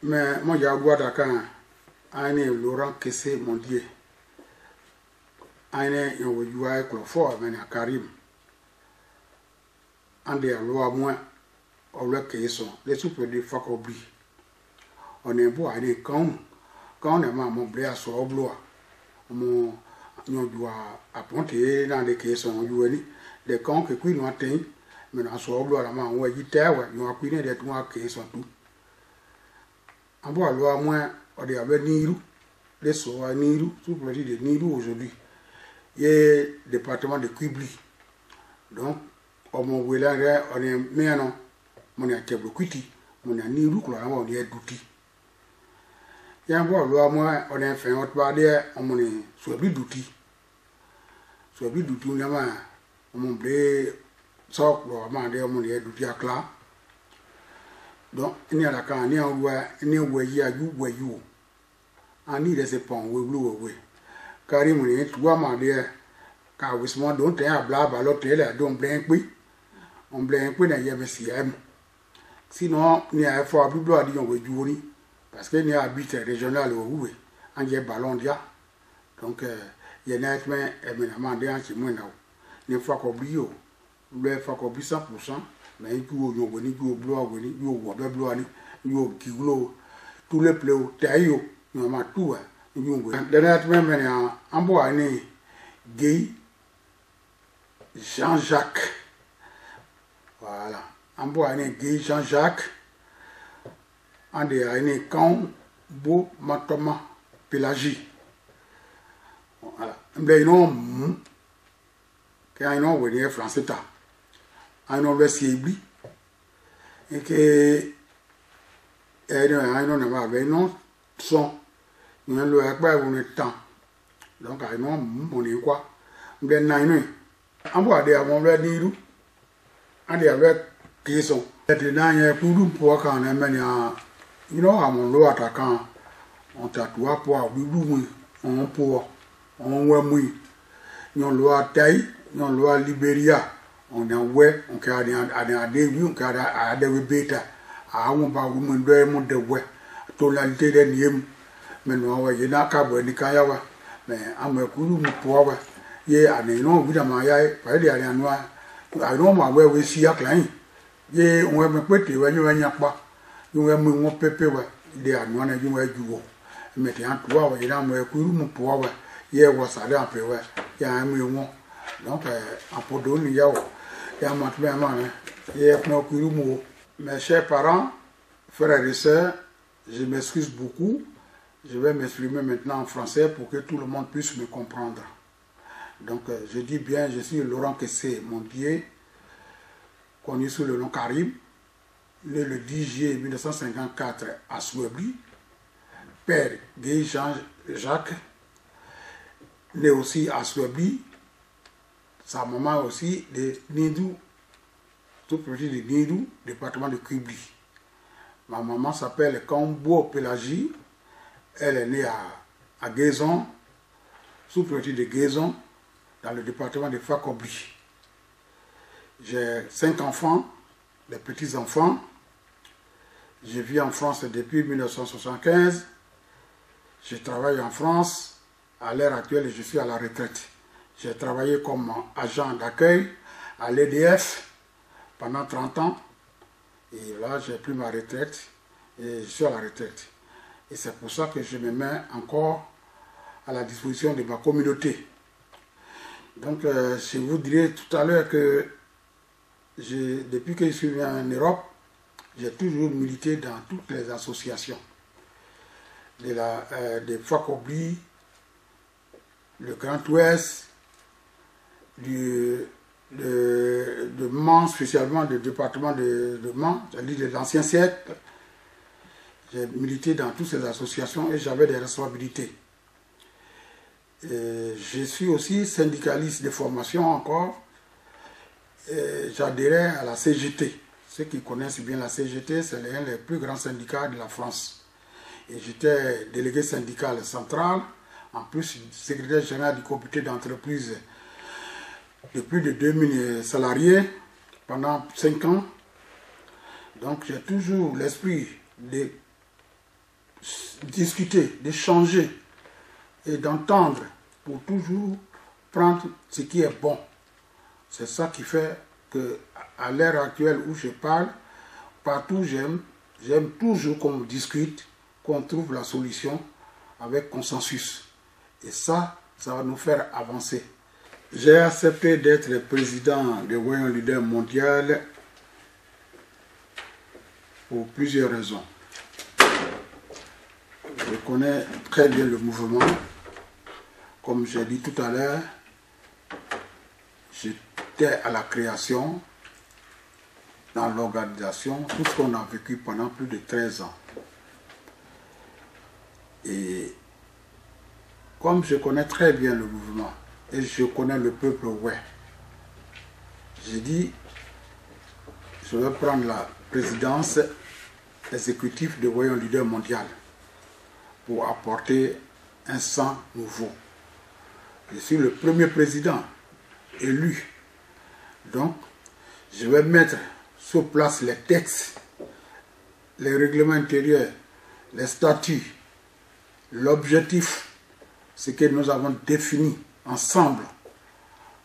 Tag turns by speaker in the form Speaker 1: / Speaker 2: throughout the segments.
Speaker 1: Mais moi, j'ai un droit d'accord. Aine Laurent Kessé, mon Dieu. Aine Yoyoua Clofort, mais Karim. Ande a loi moins, au le caisson. Les soupes de Fakobli. On est beau, aine quand on est mon blé à son blois. Mon doit apponter dans les caissons, les cons que qui nous atteignent, mais dans son blois, la main, on va y terre, nous avons des trois caissons tout. En bois, loi moins, on est avec Nirou. Les sauts à Nirou, sous le de Nirou aujourd'hui. Il y a le département de Quibli. Donc, on m'a dit, on est maintenant, on est à Tebloquiti, on est à Nirou, on est à Douti. Il y a un bois, loi moins, on est fait autre part d'air, on est sur le Douti. Sur le Douti, on a mon blé, socle, on est à Douti à Cla. Donc, il y a la canne, il y a un roi, il y a un wayou. En y laisse pas, oui. Car il me dit, toi, ma dear, car with small don't have blah, l'autre, don't blame me. On blame when I ever see him. Sinon, il y a un fort plus blood with Johnny, parce qu'il y a un bit régional au Roué, en y a ballon dia. Donc, il y a un être, et maintenant, chez moi, ne fois qu'au bio, le fois qu'au 100%, mais il joue au Yoni, you blow, you water blow, you kilo, tout le pleu, taillot. Non, ma tout, en bois, Guy Jean-Jacques. Voilà. En bois, Guy Jean-Jacques. En des Quand Beau Matoma Pélagie. Voilà. Mais non, quand il y a un nom français, un nom de Siebli. Et que, il y a un nom son. Nous avons le temps. Donc, on est quoi? Nous avons un bois de mon blé d'Irou. On est avec qui sont. Et là, il y a pour nous pour quand on est maintenant. You know, à mon lot attaquant, on tatoue pour on pour, on voit mouille. Nous avons taille, nous avons Libéria. On a ouais, on a des vues, on a des bêta. À un pas où on doit monter ouais. Tonalité de Niem. Mais nous avons un câble de Kayawa. Mais à me couler pour ye à non, évidemment, il y a pas de rien noir. I don't know where we see a client. Ye, on va me péter, when you n'y a pas. You will move paper, they are one of you where you go. Mais un 3 hours, il a me couler pour avoir. Ye was a lamp, ya I'm you. Donc, en Podon, il y a maintenant, il y a no couler. Mes chers parents, frères et sœurs, je m'excuse beaucoup. Je vais m'exprimer maintenant en français pour que tout le monde puisse me comprendre. Donc, je dis bien, je suis Laurent Kessé, mon Dieu, connu sous le nom Karim, né le 10 juillet 1954 à Souebli, père Guy Jean-Jacques, né aussi à Souebli, sa maman aussi de Nidou, tout petit de Nidou, département de Quibli. Ma maman s'appelle Kambo Pélagie. Elle est née à Guézon, sous-préfecture de Guézon, dans le département de Fakobli. J'ai 5 enfants, des petits-enfants. Je vis en France depuis 1975. Je travaille en France. À l'heure actuelle, je suis à la retraite. J'ai travaillé comme agent d'accueil à l'EDF pendant 30 ans. Et là, j'ai pris ma retraite et je suis à la retraite. Et c'est pour ça que je me mets encore à la disposition de ma communauté. Donc, je vous dirai tout à l'heure que depuis que je suis venu en Europe, j'ai toujours milité dans toutes les associations. De Fakobli, le Grand Ouest, de Mans, spécialement du département de Mans, c'est-à-dire de l'ancien siècle. J'ai milité dans toutes ces associations et j'avais des responsabilités. Je suis aussi syndicaliste de formation encore. J'adhérais à la CGT. Ceux qui connaissent bien la CGT, c'est l'un des plus grands syndicats de la France. Et j'étais délégué syndical central, en plus secrétaire général du comité d'entreprise de plus de 2000 salariés pendant 5 ans. Donc j'ai toujours l'esprit de discuter, d'échanger et d'entendre pour toujours prendre ce qui est bon. C'est ça qui fait que à l'heure actuelle où je parle, partout j'aime toujours qu'on discute, qu'on trouve la solution avec consensus. Et ça va nous faire avancer. J'ai accepté d'être le président de Voyons Leader Mondial pour plusieurs raisons. Je connais très bien le mouvement. Comme j'ai dit tout à l'heure, j'étais à la création, dans l'organisation, tout ce qu'on a vécu pendant plus de 13 ans. Et comme je connais très bien le mouvement et je connais le peuple ouai, j'ai dit, je vais prendre la présidence exécutive de Voyons Leader Mondial pour apporter un sang nouveau. Je suis le premier président élu. Donc, je vais mettre sur place les textes, les règlements intérieurs, les statuts, l'objectif, ce que nous avons défini ensemble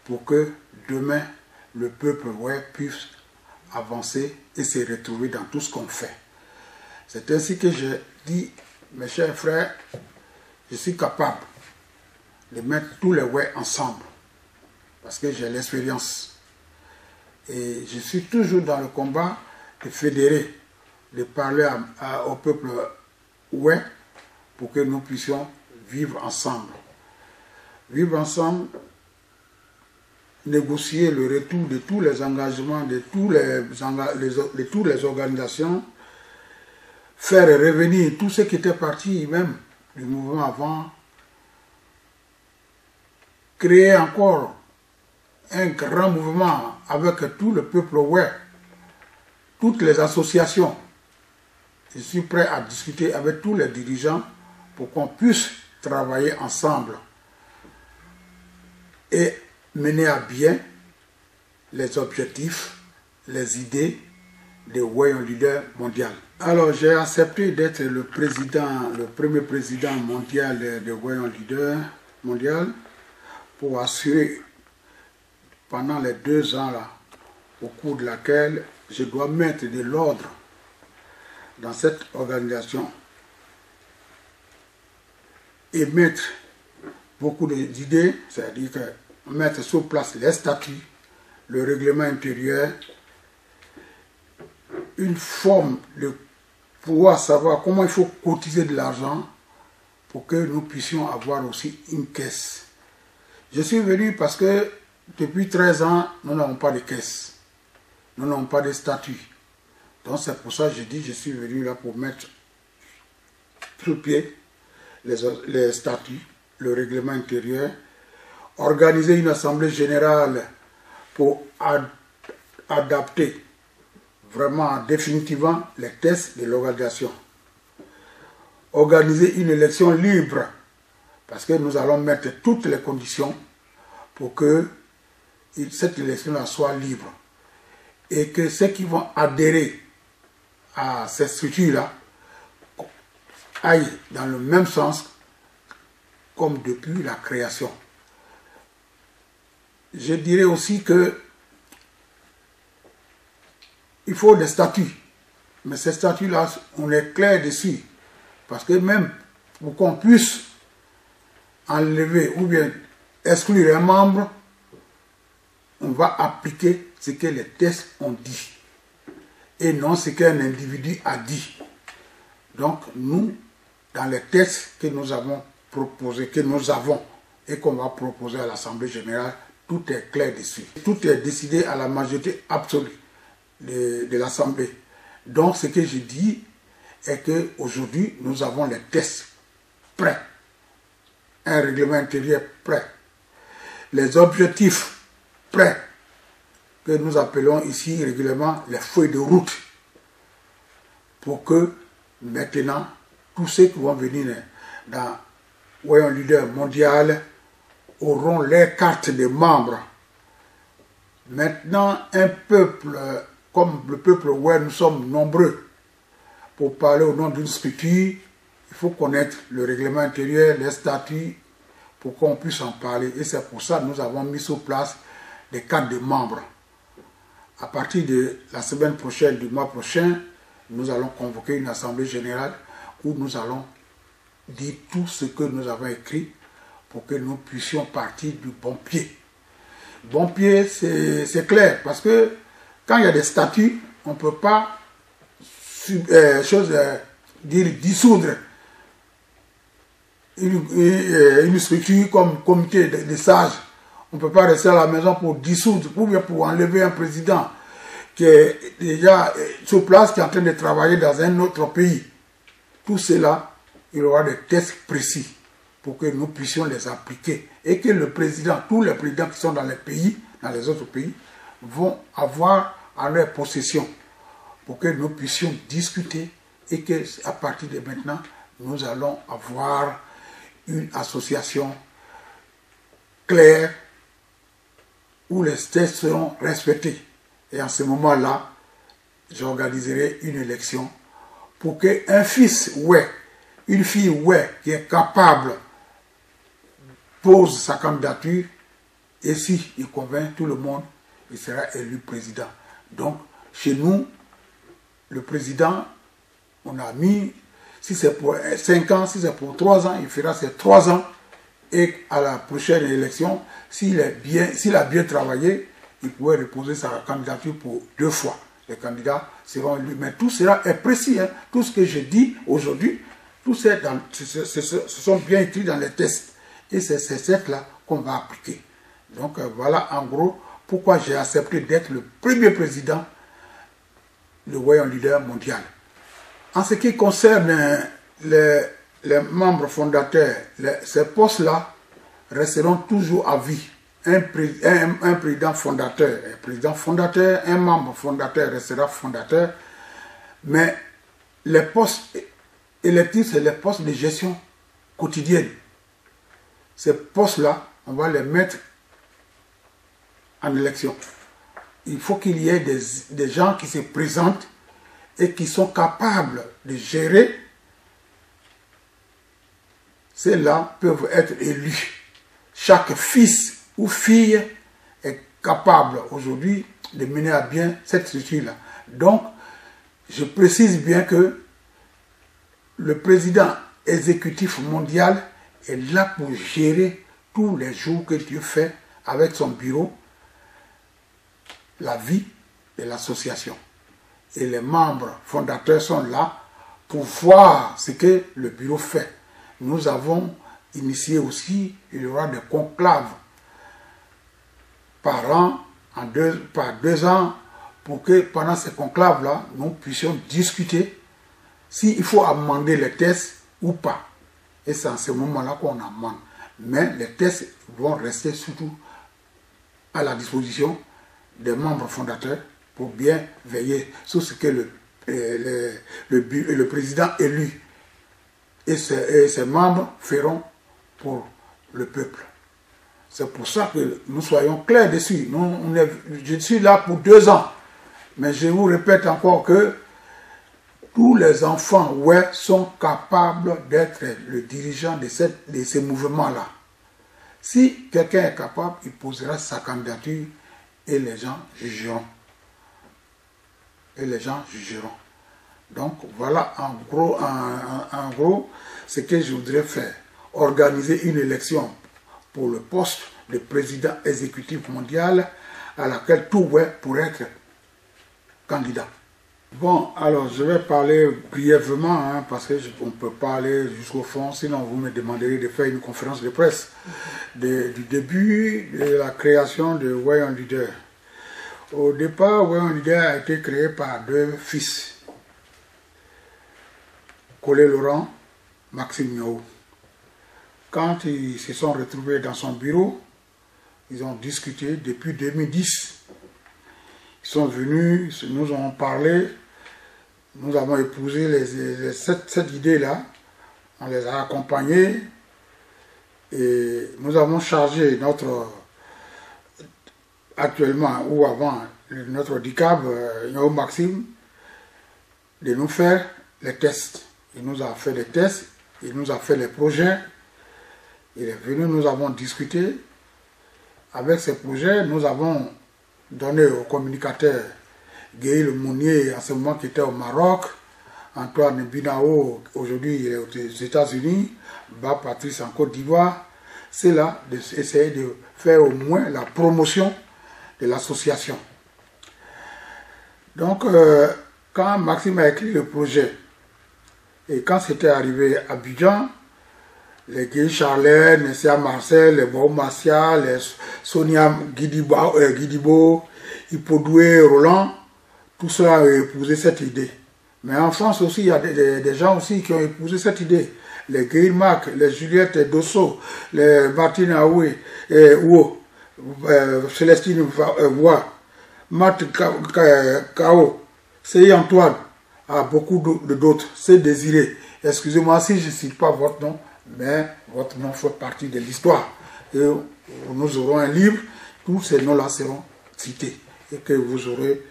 Speaker 1: pour que demain, le peuple ouai puisse avancer et se retrouver dans tout ce qu'on fait. C'est ainsi que je dis, mes chers frères, je suis capable de mettre tous les ouai ensemble parce que j'ai l'expérience. Et je suis toujours dans le combat de fédérer, de parler au peuple ouai pour que nous puissions vivre ensemble. Vivre ensemble, négocier le retour de tous les engagements, de toutes les organisations, faire revenir tout ce qui était parti même du mouvement avant, créer encore un grand mouvement avec tout le peuple ouai, toutes les associations. Je suis prêt à discuter avec tous les dirigeants pour qu'on puisse travailler ensemble et mener à bien les objectifs, les idées de Voyons Leader Mondial. Alors j'ai accepté d'être le premier président mondial de Voyons Leader Mondial pour assurer pendant les 2 ans là, au cours de laquelle je dois mettre de l'ordre dans cette organisation et mettre beaucoup d'idées, c'est-à-dire que mettre sur place les statuts, le règlement intérieur, une forme de pouvoir savoir comment il faut cotiser de l'argent pour que nous puissions avoir aussi une caisse. Je suis venu parce que depuis 13 ans, nous n'avons pas de caisse, nous n'avons pas de statut. Donc c'est pour ça que je dis je suis venu là pour mettre sur pied les statuts, le règlement intérieur, organiser une assemblée générale pour adapter vraiment définitivement les tests de l'organisation. Organiser une élection libre, parce que nous allons mettre toutes les conditions pour que cette élection-là soit libre. Et que ceux qui vont adhérer à ces structures-là aillent dans le même sens comme depuis la création. Je dirais aussi que il faut des statuts, mais ces statuts-là, on est clair dessus, parce que même pour qu'on puisse enlever ou bien exclure un membre, on va appliquer ce que les textes ont dit, et non ce qu'un individu a dit. Donc nous, dans les textes que nous avons proposés, et qu'on va proposer à l'Assemblée générale, tout est clair dessus. Tout est décidé à la majorité absolue de l'Assemblée. Donc ce que je dis est qu'aujourd'hui, nous avons les tests prêts, un règlement intérieur prêt, les objectifs prêts, que nous appelons ici régulièrement les feuilles de route, pour que maintenant, tous ceux qui vont venir dans Voyons Leader Mondial auront les cartes de membres. Maintenant, un peuple, comme le peuple ouai, nous sommes nombreux. Pour parler au nom d'une structure, il il faut connaître le règlement intérieur, les statuts, pour qu'on puisse en parler. Et c'est pour ça que nous avons mis sur place les cadres de membres. À partir de la semaine prochaine, du mois prochain, nous allons convoquer une assemblée générale où nous allons dire tout ce que nous avons écrit pour que nous puissions partir du bon pied. Bon pied, c'est clair, parce que quand il y a des statuts, on ne peut pas dissoudre une structure comme comité de sages. On ne peut pas rester à la maison pour dissoudre, ou bien pour enlever un président qui est déjà sur place, qui est en train de travailler dans un autre pays. Tout cela, il y aura des tests précis pour que nous puissions les appliquer. Et que le président, tous les présidents qui sont dans les pays, dans les autres pays, vont avoir en leur possession pour que nous puissions discuter et que à partir de maintenant, nous allons avoir une association claire où les tests seront respectés. Et en ce moment-là, j'organiserai une élection pour qu'un fils, ouais, une fille, ouais, qui est capable, pose sa candidature et si il convainc tout le monde, il sera élu président. Donc, chez nous, le président, on a mis, si c'est pour 5 ans, si c'est pour 3 ans, il fera ses 3 ans. Et à la prochaine élection, s'il a bien travaillé, il pourrait reposer sa candidature pour 2 fois. Les candidats seront élus. Mais tout cela est précis. Hein. Tout ce que je dis aujourd'hui, tout ça, ce sont bien écrits dans les tests. Et c'est ces tests-là qu'on va appliquer. Donc voilà en gros pourquoi j'ai accepté d'être le premier président du Voyons Leader mondial. En ce qui concerne les membres fondateurs, ces postes-là resteront toujours à vie. Un président fondateur, un membre fondateur restera fondateur, mais les postes électifs, c'est les postes de gestion quotidienne. Ces postes-là, on va les mettre en élection. Il faut qu'il y ait des gens qui se présentent et qui sont capables de gérer. Ceux-là peuvent être élus. Chaque fils ou fille est capable aujourd'hui de mener à bien cette structure-là. Donc, je précise bien que le président exécutif mondial est là pour gérer tous les jours que Dieu fait avec son bureau la vie de l'association. Et les membres fondateurs sont là pour voir ce que le bureau fait. Nous avons initié aussi, il y aura des conclaves par an, par 2 ans, pour que pendant ces conclaves-là, nous puissions discuter s'il faut amender les tests ou pas. Et c'est en ce moment-là qu'on amende. Mais les tests vont rester surtout à la disposition des membres fondateurs pour bien veiller sur ce que le président élu et ses membres feront pour le peuple. C'est pour ça que nous soyons clairs dessus. Je suis là pour 2 ans. Mais je vous répète encore que tous les enfants sont capables d'être le dirigeant de ces mouvements-là. Si quelqu'un est capable, il posera sa candidature et les gens jugeront. Donc voilà en gros ce que je voudrais faire. Organiser une élection pour le poste de président exécutif mondial à laquelle tout pourrait être candidat. Bon, alors je vais parler brièvement, parce qu'on ne peut pas aller jusqu'au fond, sinon vous me demanderez de faire une conférence de presse du début de la création de Voyons Leader. Au départ, Voyons Leader a été créé par 2 fils, Collet Laurent, Maxime Niaou. Quand ils se sont retrouvés dans son bureau, ils ont discuté depuis 2010. Ils sont venus, nous avons parlé, nous avons épousé cette idée-là, on les a accompagnés et nous avons chargé actuellement ou avant, notre DICAB, Maxime, de nous faire les tests. Il nous a fait des tests il nous a fait les projets. Il est venu, nous avons discuté. Avec ces projets, nous avons donné au communicateur Gaël Mounier, en ce moment qui était au Maroc, Antoine Binao, aujourd'hui il est aux États-Unis, Bas Patrice en Côte d'Ivoire. C'est là d'essayer de faire au moins la promotion de l'association. Donc, quand Maxime a écrit le projet, et quand c'était arrivé à Abidjan, les Guy Charlène, Nessia Marcel, les Bao Marcia, les Sonia Guidibo, Hippodoué, Roland, tout cela a épousé cette idée. Mais en France aussi, il y a des gens aussi qui ont épousé cette idée. Les Guy Marc, les Juliette Dosso, les Martine Aoué, Célestine Voix, Marthe Kao, c'est Antoine, beaucoup d'autres, c'est Désiré. Excusez-moi si je ne cite pas votre nom, mais votre nom fait partie de l'histoire. Et nous aurons un livre, tous ces noms-là seront cités. Et que vous aurez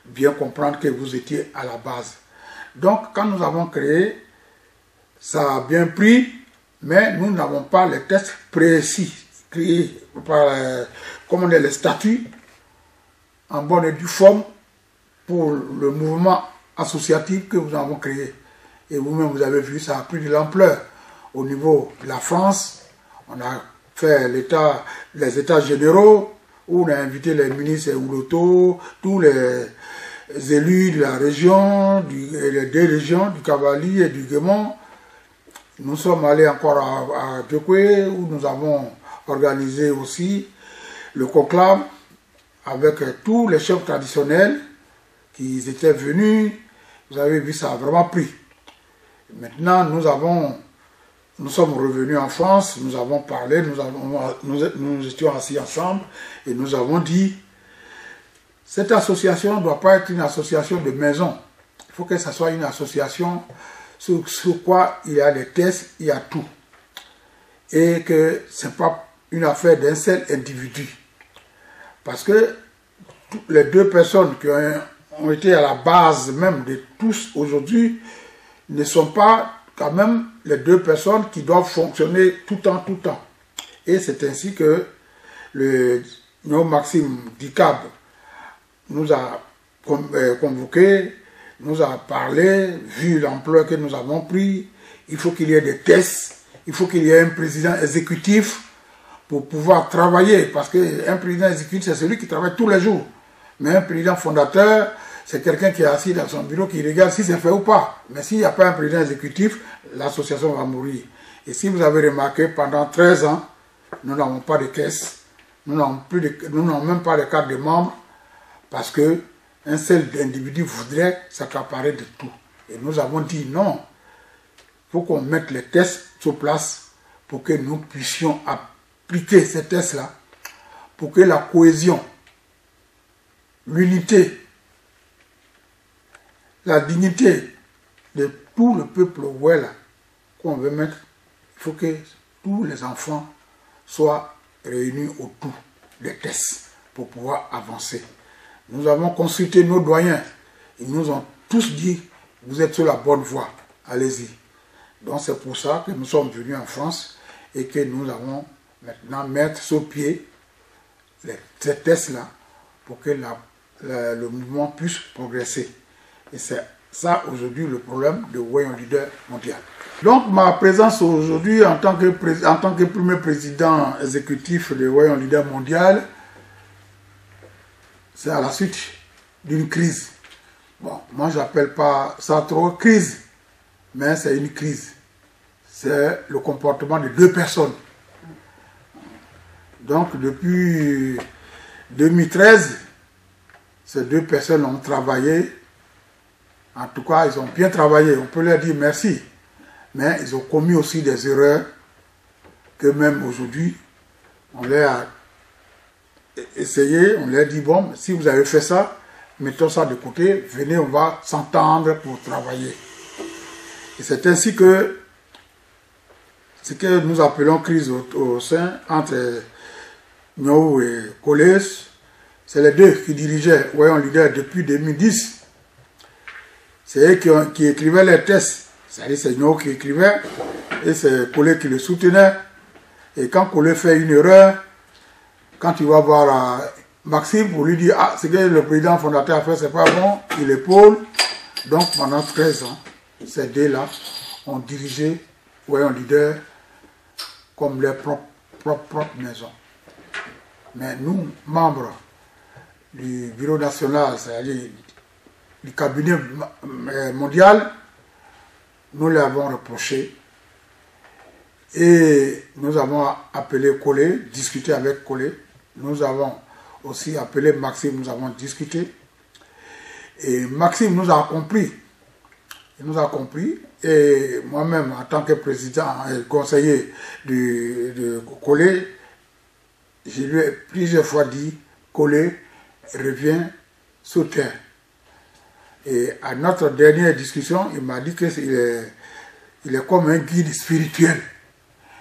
Speaker 1: bien comprendre que vous étiez à la base. Donc, quand nous avons créé, ça a bien pris, mais nous n'avons pas les tests précis, créés par, comment dire, les statuts en bonne et due forme pour le mouvement associatif que nous avons créé. Et vous-même, vous avez vu, ça a pris de l'ampleur. Au niveau de la France, on a fait les états généraux, où on a invité les ministres Ouloto, tous les élus de la région, les deux régions, du Cavali et du Guémont. Nous sommes allés encore à Djokwe, où nous avons organisé aussi le conclave avec tous les chefs traditionnels qui étaient venus. Vous avez vu, ça a vraiment pris. Maintenant, nous sommes revenus en France, nous avons parlé, nous étions assis ensemble et nous avons dit, cette association ne doit pas être une association de maison. Il faut que ce soit une association sur quoi il y a des tests, il y a tout. Et que ce n'est pas une affaire d'un seul individu. Parce que les deux personnes qui ont été à la base même de tous aujourd'hui ne sont pas quand même les deux personnes qui doivent fonctionner tout le temps. Et c'est ainsi que le Maxime Dicab nous a convoqué, nous a parlé, vu l'ampleur que nous avons pris. Il faut qu'il y ait des tests, il faut qu'il y ait un président exécutif pour pouvoir travailler, parce qu'un président exécutif, c'est celui qui travaille tous les jours. Mais un président fondateur, c'est quelqu'un qui est assis dans son bureau, qui regarde si c'est fait ou pas. Mais s'il n'y a pas un président exécutif, l'association va mourir. Et si vous avez remarqué, pendant 13 ans, nous n'avons pas de caisse, nous n'avons même pas de carte de membre, parce qu'un seul individu voudrait s'accaparer de tout. Et nous avons dit non, il faut qu'on mette les tests sur place pour que nous puissions appliquer ces tests-là, pour que la cohésion, l'unité, la dignité de tout le peuple ouéla qu'on veut mettre, il faut que tous les enfants soient réunis autour des tests pour pouvoir avancer. Nous avons consulté nos doyens. Ils nous ont tous dit, vous êtes sur la bonne voie, allez-y. Donc c'est pour ça que nous sommes venus en France et que nous allons maintenant mettre sur pied ces tests-là pour que le mouvement puisse progresser. Et c'est ça aujourd'hui le problème de Wayons Leader Mondial. Donc ma présence aujourd'hui en tant que premier président exécutif de Wayons Leader Mondial, c'est à la suite d'une crise. Bon, moi j'appelle pas ça trop crise, mais c'est une crise. C'est le comportement de deux personnes. Donc depuis 2013, ces deux personnes ont travaillé. En tout cas, ils ont bien travaillé. On peut leur dire merci. Mais ils ont commis aussi des erreurs que même aujourd'hui, on leur a essayé, on leur dit, bon, si vous avez fait ça, mettons ça de côté, venez, on va s'entendre pour travailler. Et c'est ainsi que ce que nous appelons crise au sein entre Nyou et Koles, c'est les deux qui dirigeaient Wayons Leader depuis 2010. C'est eux qui écrivaient les tests. C'est-à-dire c'est Nyou qui écrivait Et c'est Collé qui le soutenait. Et quand Collé fait une erreur, quand il va voir Maxime pour lui dire « Ah, ce que le président fondateur a fait, c'est pas bon », il épaule. Donc pendant 13 ans, ces deux-là ont dirigé Voyons Leader comme leur propre maison. Mais nous, membres du bureau national, c'est-à-dire du cabinet mondial, nous l'avons reproché et nous avons appelé Collé, discuté avec Collé. Nous avons aussi appelé Maxime, nous avons discuté. Et Maxime nous a compris. Il nous a compris. Et moi-même, en tant que président et conseiller de Collé, je lui ai plusieurs fois dit, Collé, reviens sur terre. Et à notre dernière discussion, il m'a dit qu'il est comme un guide spirituel.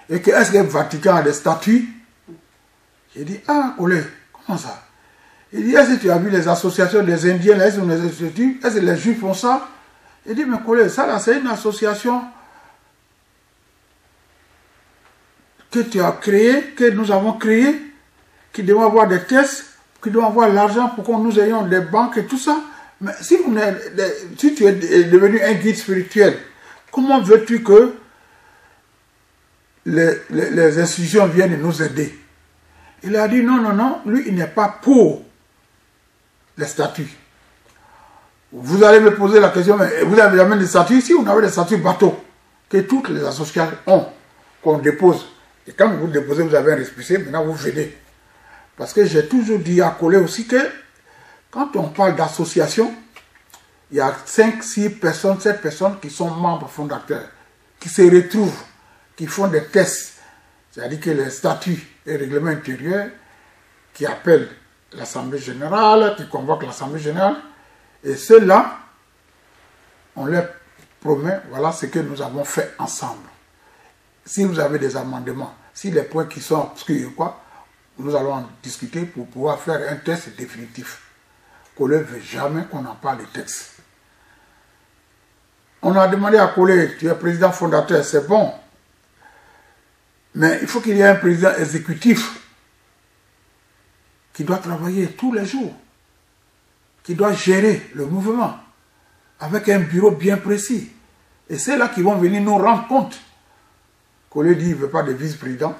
Speaker 1: Et que est-ce que le Vatican a des statuts? J'ai dit, ah, Collé, comment ça? Il dit, est-ce que tu as vu les associations des Indiens, là, est-ce que les Juifs font ça? Il dit, mais Collé, ça là, c'est une association que tu as créée, que nous avons créée, qui doit avoir des tests, qui doit avoir l'argent pour que nous ayons des banques et tout ça. Mais si tu es devenu un guide spirituel, comment veux-tu que les institutions viennent nous aider? Il a dit non, non, non, lui il n'est pas pour les statuts. Vous allez me poser la question, mais vous avez jamais des statuts? Si on avait des statuts bateaux, que toutes les associations ont, qu'on dépose, et quand vous déposez, vous avez un récépissé, maintenant vous venez. Parce que j'ai toujours dit à Collé aussi que quand on parle d'association, il y a 5, 6 personnes, 7 personnes qui sont membres fondateurs, qui se retrouvent, qui font des tests, c'est-à-dire que les statuts et règlements intérieurs, qui appellent l'Assemblée générale, qui convoquent l'Assemblée générale, et ceux-là, on leur promet, voilà ce que nous avons fait ensemble. Si vous avez des amendements, si les points qui sont obscurs, quoi, nous allons en discuter pour pouvoir faire un test définitif. Collé ne veut jamais qu'on en parle de texte. On a demandé à Collé, tu es président fondateur, c'est bon. Mais il faut qu'il y ait un président exécutif qui doit travailler tous les jours, qui doit gérer le mouvement avec un bureau bien précis. Et c'est là qu'ils vont venir nous rendre compte. Collé dit qu'il ne veut pas de vice-président,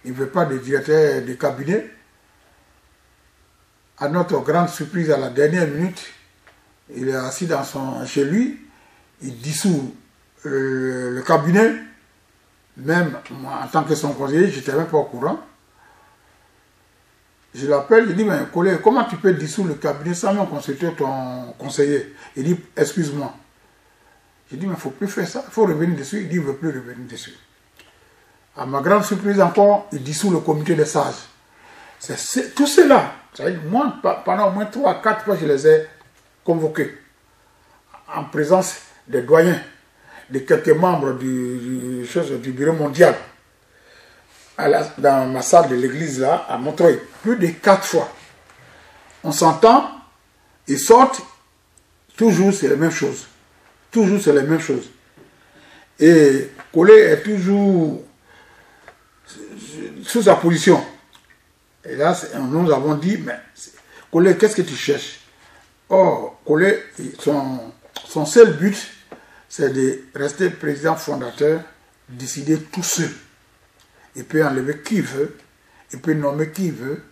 Speaker 1: il ne veut pas de directeur de cabinet. À notre grande surprise, à la dernière minute, il est assis chez lui, il dissout le cabinet. Même moi, en tant que son conseiller, je n'étais même pas au courant. Je l'appelle, je dis, mais Collé, comment tu peux dissoudre le cabinet sans même consulter ton conseiller? Il dit, excuse-moi. Je dis, mais il ne faut plus faire ça, il faut revenir dessus. Il dit, il ne veut plus revenir dessus. À ma grande surprise encore, il dissout le comité des sages. Tout cela, moi, pendant au moins 3 à 4 fois, je les ai convoqués en présence des doyens, de quelques membres du bureau mondial, dans ma salle de l'église là, à Montreuil, plus de 4 fois. On s'entend, ils sortent, toujours c'est les mêmes choses. Toujours c'est les mêmes choses. Et Collé est toujours sous sa position. Et là, nous avons dit, mais Collé, qu'est-ce que tu cherches? Or, Collé, son seul but, c'est de rester président fondateur, décider tout seul. Il peut enlever qui il veut, il peut nommer qui il veut,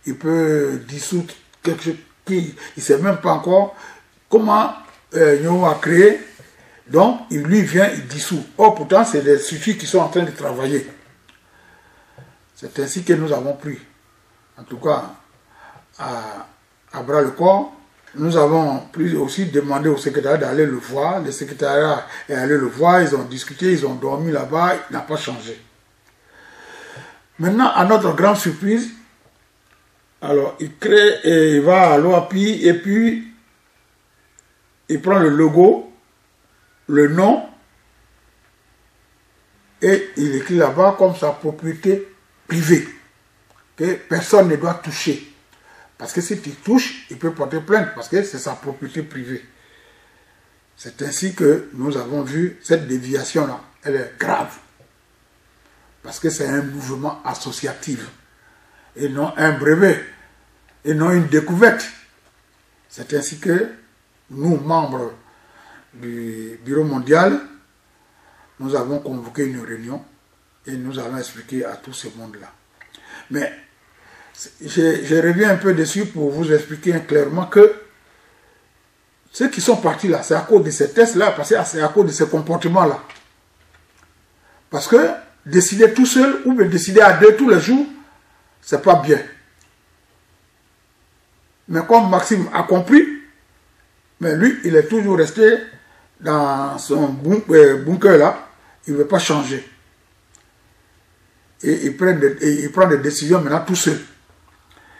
Speaker 1: il peut dissoudre quelque chose qui il ne sait même pas encore comment Nyo a créé. Donc, il lui vient, il dissout. Or, pourtant, c'est des structures qui sont en train de travailler. C'est ainsi que nous avons pris, en tout cas, à bras le corps. Nous avons aussi demandé au secrétariat d'aller le voir. Le secrétariat est allé le voir, ils ont discuté, ils ont dormi là-bas, il n'a pas changé. Maintenant, à notre grande surprise, alors il crée et il va à l'OAPI et puis il prend le logo, le nom et il écrit là-bas comme sa propriété privée que personne ne doit toucher. Parce que si tu touches, il peut porter plainte parce que c'est sa propriété privée. C'est ainsi que nous avons vu cette déviation-là. Elle est grave. Parce que c'est un mouvement associatif. Et non un brevet. Et non une découverte. C'est ainsi que nous, membres du Bureau mondial, nous avons convoqué une réunion et nous allons expliquer à tout ce monde-là. Mais je reviens un peu dessus pour vous expliquer clairement que ceux qui sont partis là, c'est à cause de ces tests-là, parce que c'est à cause de ces comportements-là. Parce que décider tout seul ou bien décider à deux tous les jours, c'est pas bien. Mais comme Maxime a compris, mais lui, il est toujours resté dans son bunker là, il ne veut pas changer. Et il prend des décisions maintenant tout seul.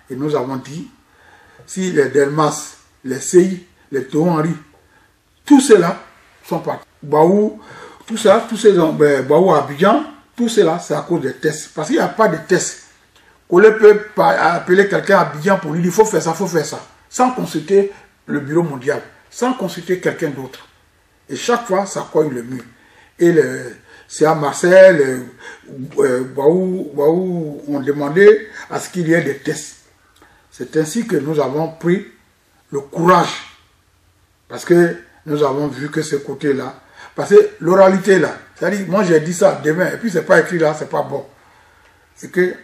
Speaker 1: Et nous avons dit, si les Delmas, les CI, les Théo Henry, tous ceux-là sont partis. Baou, tout ça, tous ces Baou Abidjan, tout cela, c'est à cause des tests. Parce qu'il n'y a pas de tests. On peut appeler quelqu'un à Abidjan pour lui dire, il faut faire ça, sans consulter le Bureau mondial, sans consulter quelqu'un d'autre. Et chaque fois, ça cogne le mur. Et c'est à Marseille, Baou ont demandé à ce qu'il y ait des tests. C'est ainsi que nous avons pris le courage. Parce que nous avons vu que ce côté-là, parce que l'oralité là, c'est-à-dire, moi j'ai dit ça demain, et puis c'est pas écrit là, c'est pas bon. C'est que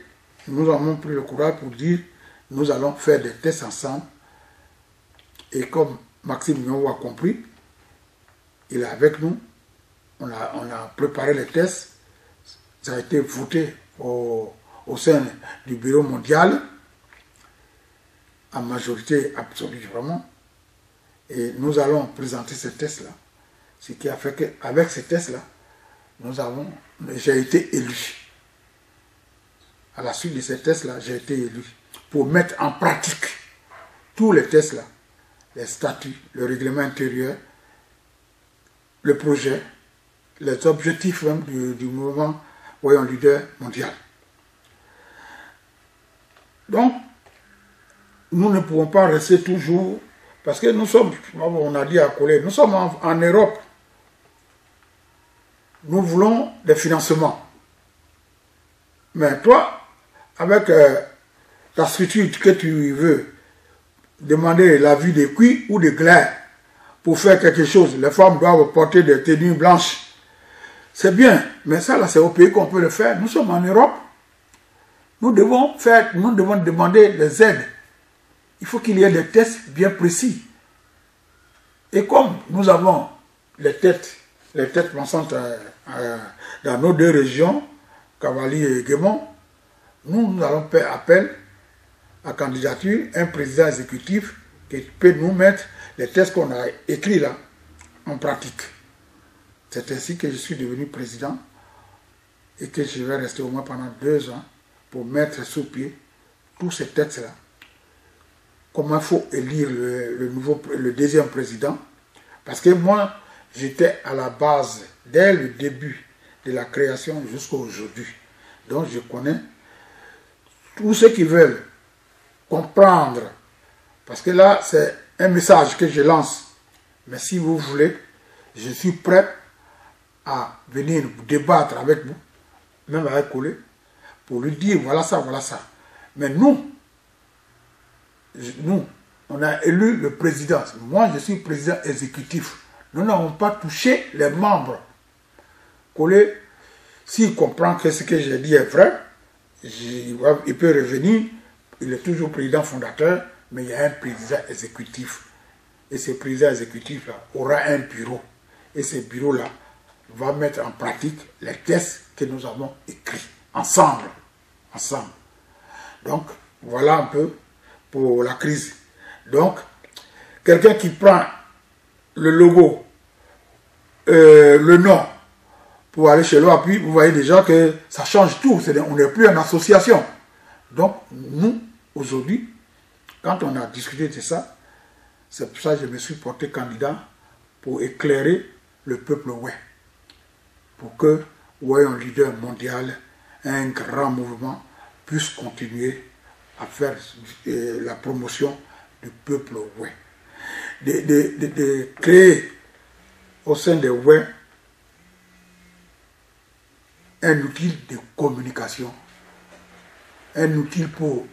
Speaker 1: nous avons pris le courage pour dire, nous allons faire des tests ensemble. Et comme Maxime Nyong'o a compris, il est avec nous, on a préparé les tests, ça a été voté au sein du Bureau mondial, en majorité absolue vraiment. Et nous allons présenter ces tests-là. Ce qui a fait qu'avec ces tests-là, j'ai été élu. À la suite de ces tests-là, j'ai été élu pour mettre en pratique tous les tests-là, les statuts, le règlement intérieur, le projet, les objectifs même du mouvement Voyons Leader mondial. Donc, nous ne pouvons pas rester toujours, parce que nous sommes, on a dit à collègue, nous sommes en Europe. Nous voulons des financements. Mais toi, avec ta structure que tu veux, demander l'avis de cuir ou de glaire pour faire quelque chose, les femmes doivent porter des tenues blanches. C'est bien, mais ça là c'est au pays qu'on peut le faire. Nous sommes en Europe. Nous devons demander les aides. Il faut qu'il y ait des tests bien précis. Et comme nous avons les têtes pensantes dans nos deux régions, Cavali et Guémon, nous allons faire appel à candidature, un président exécutif qui peut nous mettre les tests qu'on a écrits là en pratique. C'est ainsi que je suis devenu président et que je vais rester au moins pendant 2 ans pour mettre sous pied tous ces textes-là. Comment il faut élire le deuxième président. Parce que moi, j'étais à la base, dès le début de la création jusqu'à aujourd'hui. Donc je connais tous ceux qui veulent comprendre. Parce que là, c'est un message que je lance. Mais si vous voulez, je suis prêt à venir débattre avec vous, même avec Colé, pour lui dire voilà ça, voilà ça. Mais nous, on a élu le président. Moi, je suis président exécutif. Nous n'avons pas touché les membres. Colé, s'il comprend que ce que j'ai dit est vrai, il peut revenir. Il est toujours président fondateur, mais il y a un président exécutif. Et ce président exécutif-là aura un bureau. Et ce bureau-là va mettre en pratique les tests que nous avons écrits ensemble. Donc, voilà un peu pour la crise. Donc, quelqu'un qui prend le logo, le nom, pour aller chez l'OAPI, vous voyez déjà que ça change tout. On n'est plus en association. Donc, nous, aujourd'hui, quand on a discuté de ça, c'est pour ça que je me suis porté candidat pour éclairer le peuple ouai. Pour que Ouai, un leader mondial, un grand mouvement, puisse continuer à faire la promotion du peuple ouai. De créer au sein des WER un outil de communication, un outil pour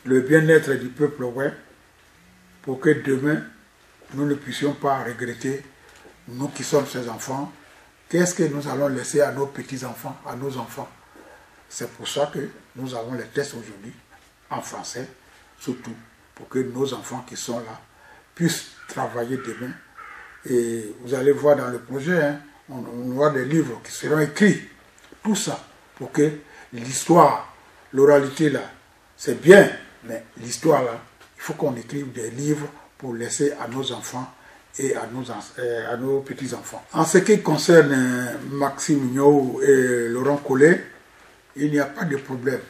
Speaker 1: le bien-être du peuple WER, pour que demain, nous ne puissions pas regretter, nous qui sommes ces enfants, qu'est-ce que nous allons laisser à nos petits-enfants, à nos enfants. C'est pour ça que nous avons les tests aujourd'hui, en français, surtout, pour que nos enfants qui sont là puissent travailler demain. Et vous allez voir dans le projet, hein, on voit des livres qui seront écrits, tout ça, pour que l'histoire, l'oralité là, c'est bien, mais l'histoire là, il faut qu'on écrive des livres pour laisser à nos enfants et à nos petits-enfants. En ce qui concerne Maxime Nyo et Laurent Collet, il n'y a pas de problème.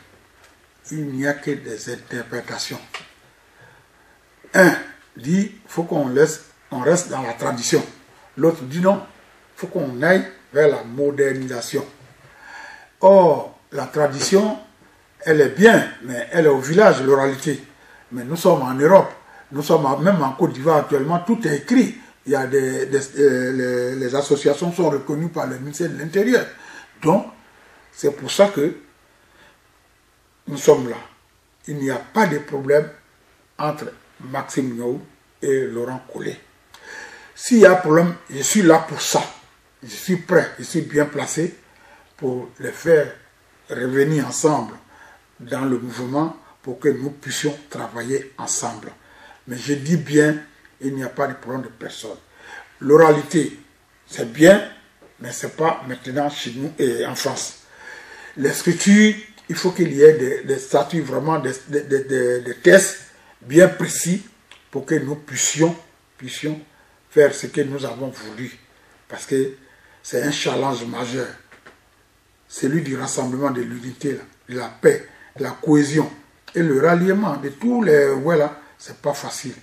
Speaker 1: Il n'y a que des interprétations. Un dit, il faut qu'on reste dans la tradition. L'autre dit non, il faut qu'on aille vers la modernisation. Or, la tradition, elle est bien, mais elle est au village, l'oralité. Mais nous sommes en Europe, nous sommes même en Côte d'Ivoire actuellement, tout est écrit. Il y a les associations sont reconnues par le ministère de l'Intérieur. Donc, c'est pour ça que nous sommes là. Il n'y a pas de problème entre Maxime Nyo et Laurent Collet. S'il y a un problème, je suis là pour ça. Je suis prêt, je suis bien placé pour les faire revenir ensemble dans le mouvement pour que nous puissions travailler ensemble. Mais je dis bien, il n'y a pas de problème de personne. L'oralité, c'est bien, mais ce n'est pas maintenant chez nous et en France. L'écriture, il faut qu'il y ait des statuts, vraiment des tests bien précis pour que nous puissions faire ce que nous avons voulu. Parce que c'est un challenge majeur. Celui du rassemblement, de l'unité, de la paix, de la cohésion et le ralliement de tous les voilà, c'est pas facile.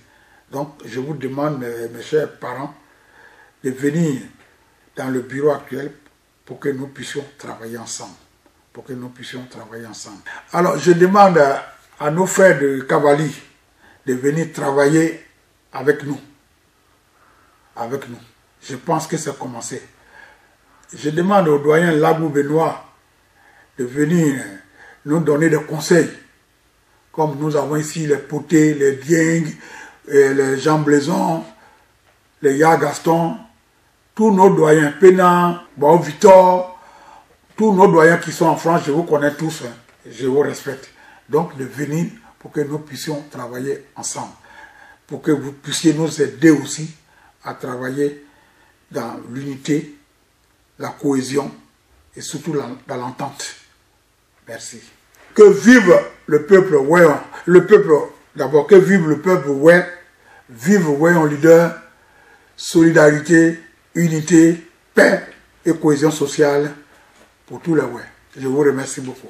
Speaker 1: Donc je vous demande, mes chers parents, de venir dans le bureau actuel pour que nous puissions travailler ensemble. Alors je demande à nos frères de Cavali de venir travailler avec nous. Je pense que c'est commencé. Je demande au doyen Lagou Benoît de venir nous donner des conseils. Comme nous avons ici les Potés, les Dieng, les Jean Blaison, les Ya Gaston, tous nos doyens, Pénan, Bao Victor, tous nos doyens qui sont en France, je vous connais tous, hein, je vous respecte. Donc de venir pour que nous puissions travailler ensemble, pour que vous puissiez nous aider aussi à travailler dans l'unité, la cohésion et surtout dans l'entente. Merci. Que vive le peuple Wéon, d'abord, que vive le peuple Wéon, vive Wéon leader, solidarité, unité, paix et cohésion sociale pour tous les Wéon. Je vous remercie beaucoup.